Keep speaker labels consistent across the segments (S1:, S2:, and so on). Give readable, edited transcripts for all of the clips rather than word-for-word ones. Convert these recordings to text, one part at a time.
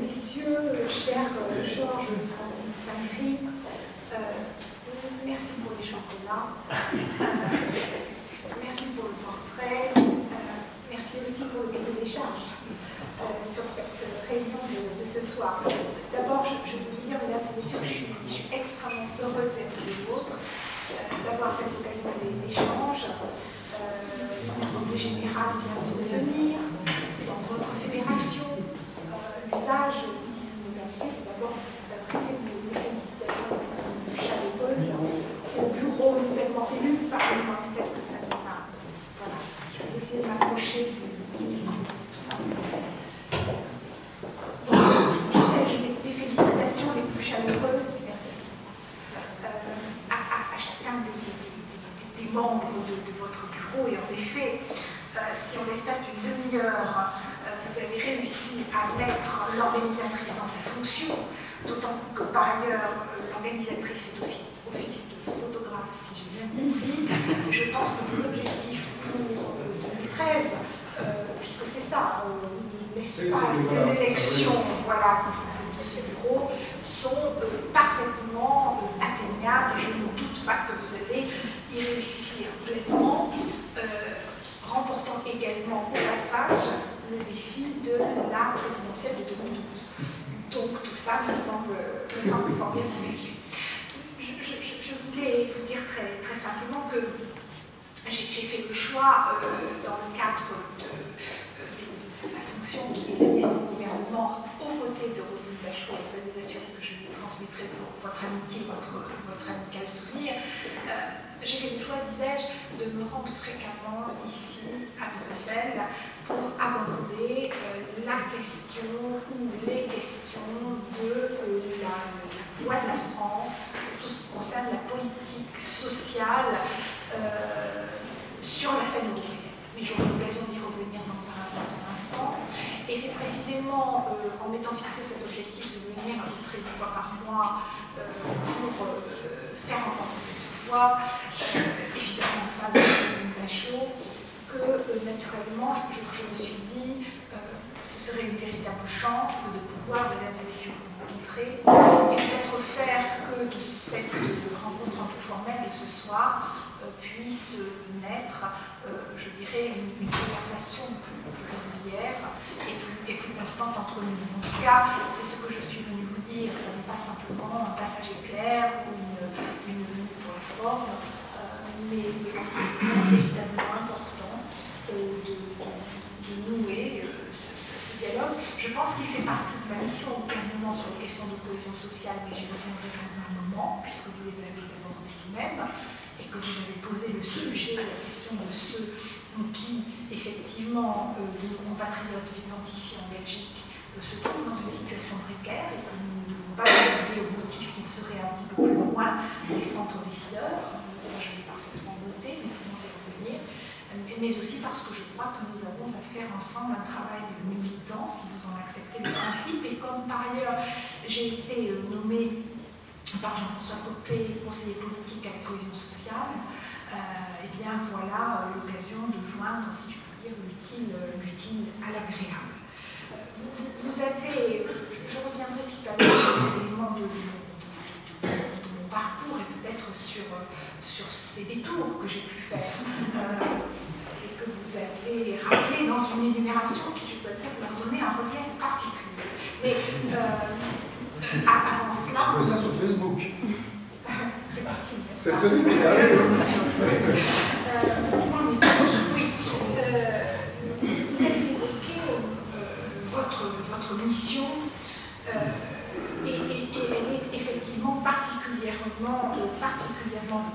S1: messieurs, cher Georges Francis Sangry, merci pour les chocolats, merci pour le portrait, merci aussi pour le cahier des charges sur cette réunion de ce soir. D'abord, je veux vous dire, mesdames et messieurs, je suis extrêmement heureuse d'être les vôtres, d'avoir cette occasion d'échange. L'Assemblée générale vient de se tenir dans votre fédération. L'usage, si vous me permettez, c'est d'abord d'adresser mes félicitations les plus chaleureuses au bureau nouvellement élu par le mois. Peut-être que ça ne va pas. Voilà, je vais essayer de m'approcher du micro, tout ça. Donc, mes félicitations les plus chaleureuses, merci à chacun des membres de votre bureau. Et en effet, si en l'espace d'une demi-heure, vous avez réussi à mettre l'organisatrice dans sa fonction, d'autant que par ailleurs, l'organisatrice fait aussi office de photographe, si j'ai bien compris. Je pense que vos objectifs pour 2013, puisque c'est ça, l'espace de l'élection, voilà, de ce bureau, sont parfaitement atteignables, et je ne doute pas que vous allez y réussir pleinement, remportant également au passage le défi de la présidentielle de 2012. Donc tout ça me semble fort bien engagé. Je voulais vous dire très simplement que j'ai fait le choix, dans le cadre de la fonction qui est la mienne au gouvernement, aux côtés de Roselyne Bachelot, et soyez assurés que je lui transmettrai votre amitié, votre amical souvenir. J'ai fait le choix, disais-je, de me rendre fréquemment ici à Bruxelles pour aborder la question ou les questions de la voix de la France pour tout ce qui concerne la politique sociale sur la scène européenne. Mais j'aurai l'occasion d'y revenir dans un instant. Et c'est précisément en m'étant fixé cet objectif de venir à peu près 2 fois par mois pour faire entendre cette voix, évidemment en face de Roselyne Bachelot, que naturellement je me suis dit ce serait une véritable chance de pouvoir, mesdames et messieurs, vous rencontrer et peut-être faire que de cette rencontre un peu formelle de ce soir puisse naître, je dirais, une conversation plus régulière et plus constante entre nous. En tout cas, c'est ce que je suis venue vous dire. Ça n'est pas simplement un passage éclair ou une venue pour la forme, mais parce que je pense qu'il est évidemment important de nouer ce dialogue. Je pense qu'il fait partie de ma mission au gouvernement sur les questions de cohésion sociale, mais j'y reviendrai dans un moment, puisque vous les avez abordées vous-même, et que vous avez posé le sujet, la question de ceux qui, effectivement, de nos compatriotes vivant ici en Belgique, se trouvent dans une situation précaire et que nous ne devons pas oublier au motif qu'il serait un petit peu plus loin des centres décideurs. Ça, je l'ai parfaitement noté, mais pouvons y revenir. Mais aussi parce que je crois que nous avons à faire ensemble un travail militant, si vous en acceptez le principe. Et comme par ailleurs, j'ai été nommée par Jean-François Copé, conseiller politique à la cohésion sociale, et bien voilà l'occasion de joindre, si je peux dire, l'utile à l'agréable. Vous avez, je reviendrai tout à l'heure sur les éléments de mon parcours et peut-être sur ces détours que j'ai pu faire et que vous avez rappelé dans une énumération qui, je dois dire, m'a donné un relief particulier. Mais avant cela...
S2: Je mets ça sur Facebook.
S1: C'est parti.
S2: C'est très utile.
S1: Oui. Vous avez évoqué votre mission et elle est effectivement particulièrement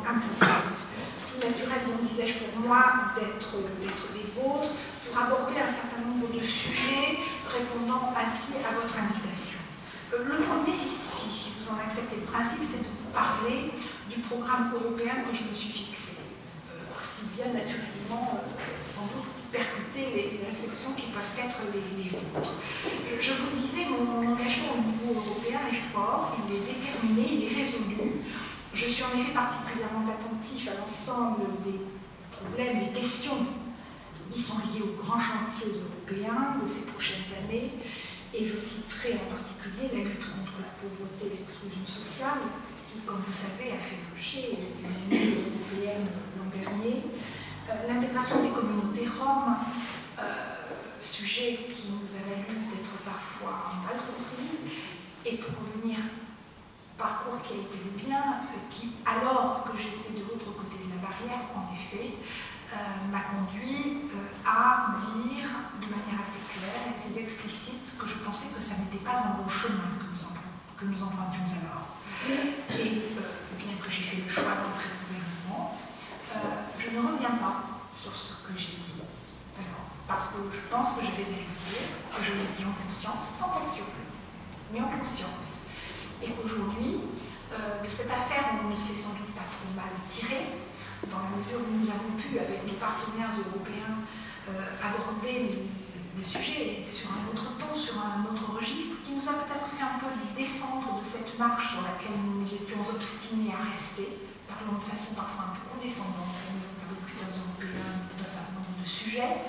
S1: importante. Tout naturel, donc disais-je pour moi, d'être les vôtres pour aborder un certain nombre de sujets répondant ainsi à votre invitation. Le premier, si vous en acceptez le principe, c'est de vous parler du programme européen que je me suis fixé, parce qu'il vient naturellement sans doute percuter les réflexions qui peuvent être les vôtres. Je vous le disais, mon engagement au niveau européen est fort, il est déterminé, il est résolu. Je suis en effet particulièrement attentif à l'ensemble des problèmes, des questions qui sont liées aux grands chantiers européens de ces prochaines années. Et je citerai en particulier la lutte contre la pauvreté et l'exclusion sociale, qui, comme vous savez, a fait l'objet d'une année européenne l'an dernier. L'intégration des communautés roms, sujet qui nous a valu d'être parfois mal compris, et pour revenir au parcours qui a été le mien, qui, alors que j'étais de l'autre côté de la barrière, en effet, m'a conduit à dire de manière assez claire et assez explicite que je pensais que ça n'était pas un bon chemin que nous empruntions alors. Et bien que j'ai fait le choix d'entrer au gouvernement, je ne reviens pas sur ce que j'ai dit alors, parce que je pense que j'avais à le dire, que je l'ai dit en conscience, sans passion, mais en conscience. Et qu'aujourd'hui, de cette affaire, on ne s'est sans doute pas trop mal tiré, dans la mesure où nous avons pu, avec nos partenaires européens, aborder le sujet sur un autre ton, sur un autre registre, qui nous a peut-être fait un peu descendre de cette marche sur laquelle nous nous étions obstinés à rester, parlant de façon parfois un peu condescendante à nos interlocuteurs européens d'un certain nombre de sujets.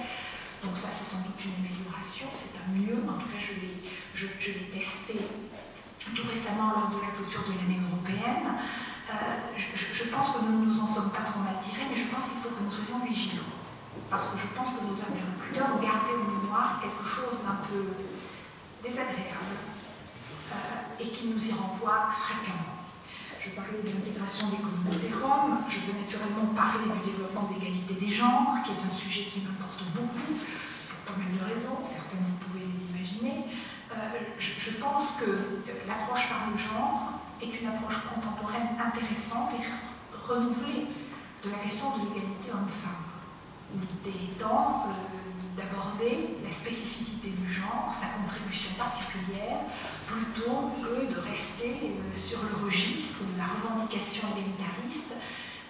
S1: Donc ça, c'est sans doute une amélioration, c'est un mieux. En tout cas, je l'ai testé tout récemment lors de la clôture de l'année européenne. Je pense que nous ne nous en sommes pas trop mal tirés, mais je pense qu'il faut que nous soyons vigilants. Parce que je pense que nos interlocuteurs ont gardé en mémoire quelque chose d'un peu désagréable et qui nous y renvoie fréquemment. Je parlais de l'intégration des communautés roms, je veux naturellement parler du développement d'égalité des genres, qui est un sujet qui m'importe beaucoup, pour pas mal de raisons, certaines vous pouvez les imaginer. Je pense que l'approche par le genre est une approche contemporaine intéressante et renouvelée de la question de l'égalité homme-femme. L'idée étant d'aborder la spécificité du genre, sa contribution particulière, plutôt que de rester sur le registre de la revendication égalitariste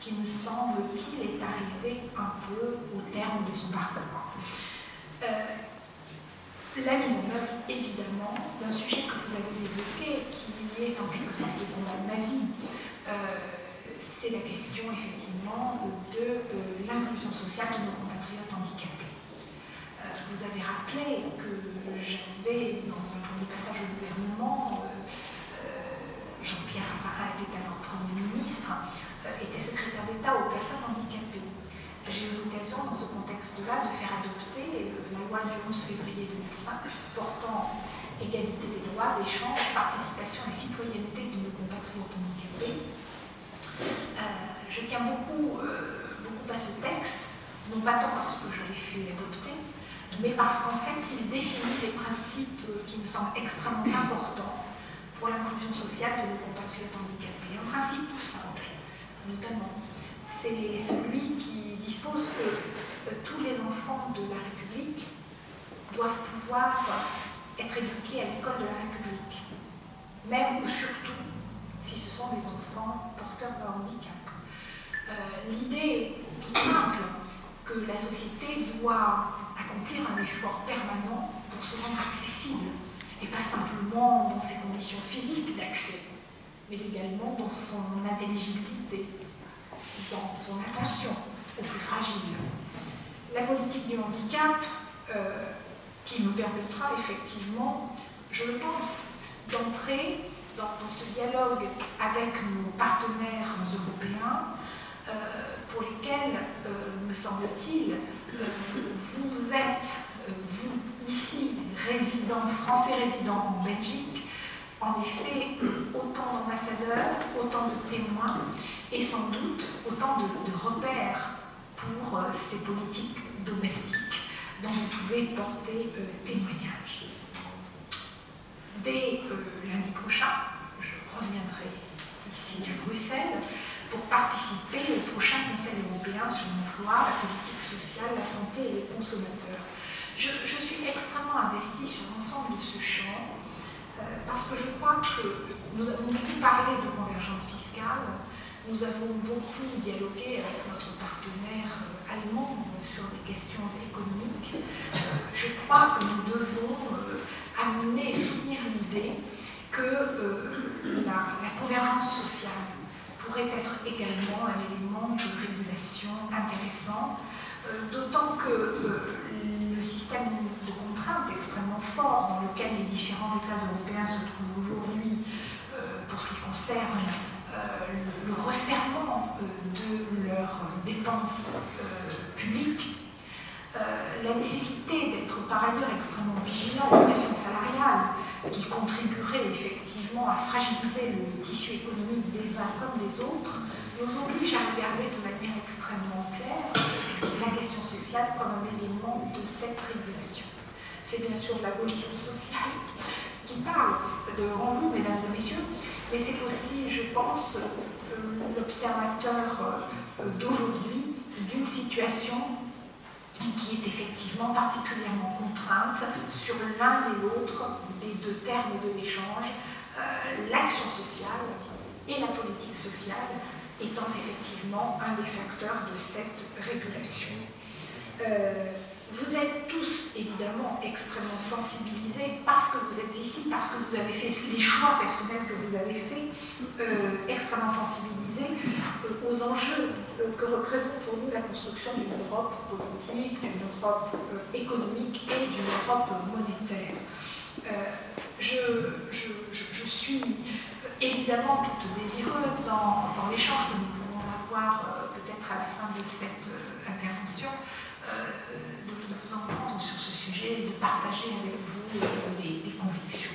S1: qui, me semble-t-il, est arrivée un peu au terme de son parcours. La mise en œuvre, évidemment, d'un sujet que vous avez évoqué, qui est en quelque sorte le combat de ma vie, c'est la question, effectivement, de l'inclusion sociale de nos compatriotes handicapés. Vous avez rappelé que j'avais, dans un premier passage au gouvernement, Jean-Pierre Raffarin était alors Premier ministre, était secrétaire d'État aux personnes handicapées. J'ai eu l'occasion, dans ce contexte-là, de faire adopter la loi du 11 février 2005 portant égalité des droits, des chances, participation et citoyenneté de nos compatriotes handicapés. Je tiens beaucoup à ce texte, non pas tant parce que je l'ai fait adopter, mais parce qu'en fait, il définit des principes qui me semblent extrêmement importants pour l'inclusion sociale de nos compatriotes handicapés. Un principe tout simple, notamment, c'est celui qui dispose que tous les enfants de la République doivent pouvoir être éduqués à l'école de la République, même ou surtout si ce sont des enfants porteurs de handicap. L'idée toute simple que la société doit accomplir un effort permanent pour se rendre accessible, et pas simplement dans ses conditions physiques d'accès, mais également dans son intelligibilité, dans son attention aux plus fragiles. La politique du handicap, qui nous permettra effectivement, je le pense, d'entrer dans ce dialogue avec nos partenaires européens, pour lesquels, me semble-t-il, vous êtes, vous ici, français résidents en Belgique, en effet, autant d'ambassadeurs, autant de témoins, et sans doute autant de repères pour ces politiques domestiques dont vous pouvez porter témoignage. Dès lundi prochain, je reviendrai ici à Bruxelles pour participer au prochain Conseil européen sur l'emploi, la politique sociale, la santé et les consommateurs. Je suis extrêmement investie sur l'ensemble de ce champ parce que je crois que nous avons beaucoup parlé de convergence fiscale, nous avons beaucoup dialogué avec notre partenaire allemand sur des questions économiques. Je crois que nous devons amener et soutenir l'idée que la convergence sociale pourrait être également un élément de régulation intéressant, d'autant que le système de contraintes extrêmement fort dans lequel les différents États européens se trouvent aujourd'hui pour ce qui concerne le resserrement de leurs dépenses publiques, la nécessité d'être par ailleurs extrêmement vigilant aux pressions salariales qui contribueraient effectivement à fragiliser le tissu économique des uns comme des autres, nous oblige à regarder de manière extrêmement claire la question sociale comme un élément de cette régulation. C'est bien sûr l'abolisme social qui parle devant vous, mesdames et messieurs, mais c'est aussi, je pense, l'observateur d'aujourd'hui d'une situation qui est effectivement particulièrement contrainte sur l'un et l'autre des deux termes de l'échange, l'action sociale et la politique sociale étant effectivement un des facteurs de cette régulation. Vous êtes tous évidemment extrêmement sensibilisés parce que vous êtes ici, parce que vous avez fait les choix personnels que vous avez faits, extrêmement sensibilisés aux enjeux que représente pour nous la construction d'une Europe politique, d'une Europe économique et d'une Europe monétaire. Je suis évidemment toute désireuse dans l'échange que nous pouvons avoir peut-être à la fin de cette intervention, de vous entendre sur ce sujet et de partager avec vous des convictions.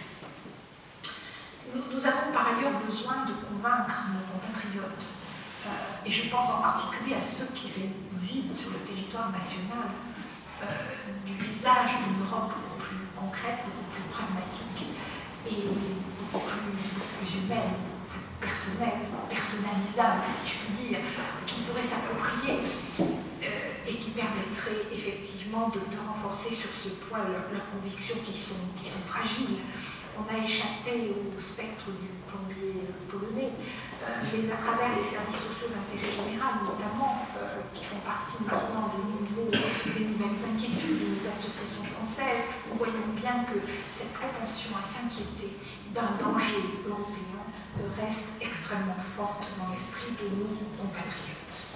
S1: Nous avons par ailleurs besoin de convaincre nos compatriotes, et je pense en particulier à ceux qui résident sur le territoire national, du visage d'une Europe beaucoup plus concrète, beaucoup plus pragmatique et beaucoup plus humaine, beaucoup plus personnelle, personnalisable, si je puis dire, qui pourrait s'approprier et qui permettrait effectivement de renforcer sur ce point leurs convictions qui sont fragiles. On a échappé au spectre du plombier polonais, mais à travers les services sociaux d'intérêt général, notamment, qui font partie maintenant des nouvelles inquiétudes de nos associations françaises, nous voyons bien que cette propension à s'inquiéter d'un danger européen reste extrêmement forte dans l'esprit de nos compatriotes.